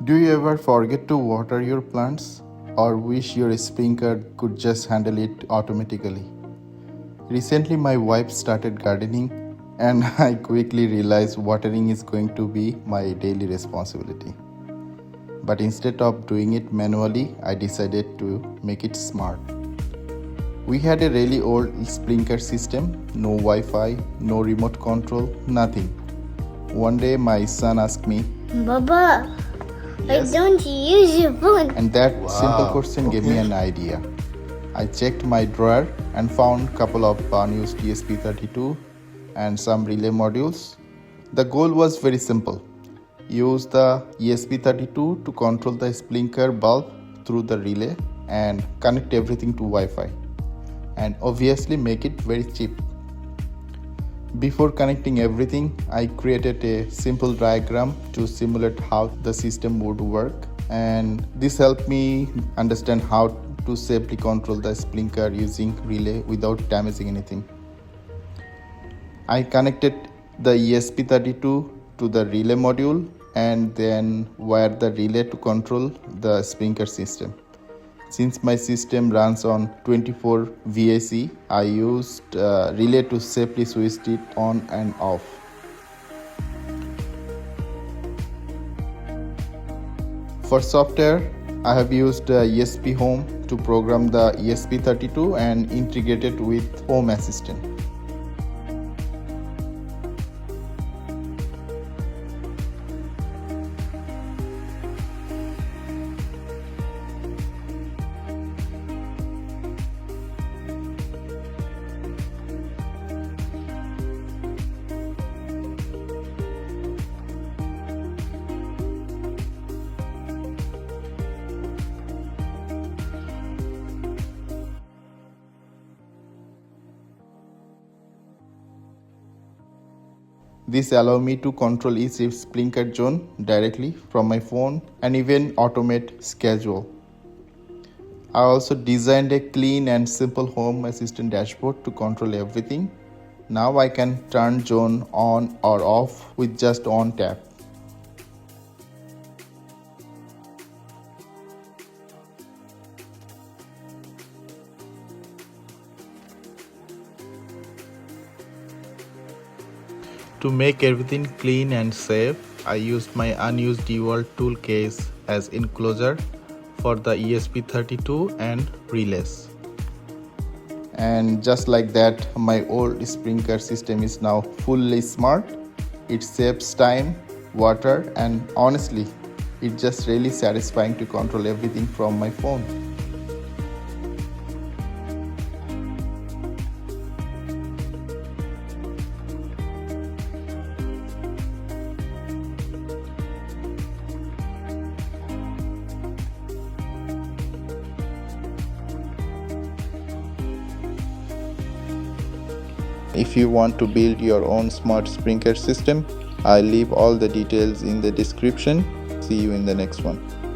Do you ever forget to water your plants or wish your sprinkler could just handle it automatically? Recently, my wife started gardening, and I quickly realized watering is going to be my daily responsibility. But instead of doing it manually, I decided to make it smart. We had a really old sprinkler system, no Wi-Fi, no remote control, nothing. One day my son asked me, Baba, Yes? why don't you use your phone? And that simple question gave me an idea. I checked my drawer and found a couple of unused ESP32 and some relay modules. The goal was very simple. Use the ESP32 to control the sprinkler bulb through the relay and connect everything to Wi-Fi. And obviously make it very cheap. Before connecting everything, I created a simple diagram to simulate how the system would work, and this helped me understand how to safely control the sprinkler using relay without damaging anything. I connected the ESP32 to the relay module and then wired the relay to control the sprinkler system. Since my system runs on 24 VAC, I used relay to safely switch it on and off. For software, I have used ESPHome to program the ESP32 and integrate it with Home Assistant. This allows me to control each sprinkler zone directly from my phone and even automate schedule. I also designed a clean and simple Home Assistant dashboard to control everything. Now I can turn zone on or off with just one tap. To make everything clean and safe, I used my unused DeWalt tool case as enclosure for the ESP32 and relays. And just like that, my old sprinkler system is now fully smart. It saves time, water, and honestly, it's just really satisfying to control everything from my phone. If you want to build your own smart sprinkler system, I'll leave all the details in the description. See you in the next one.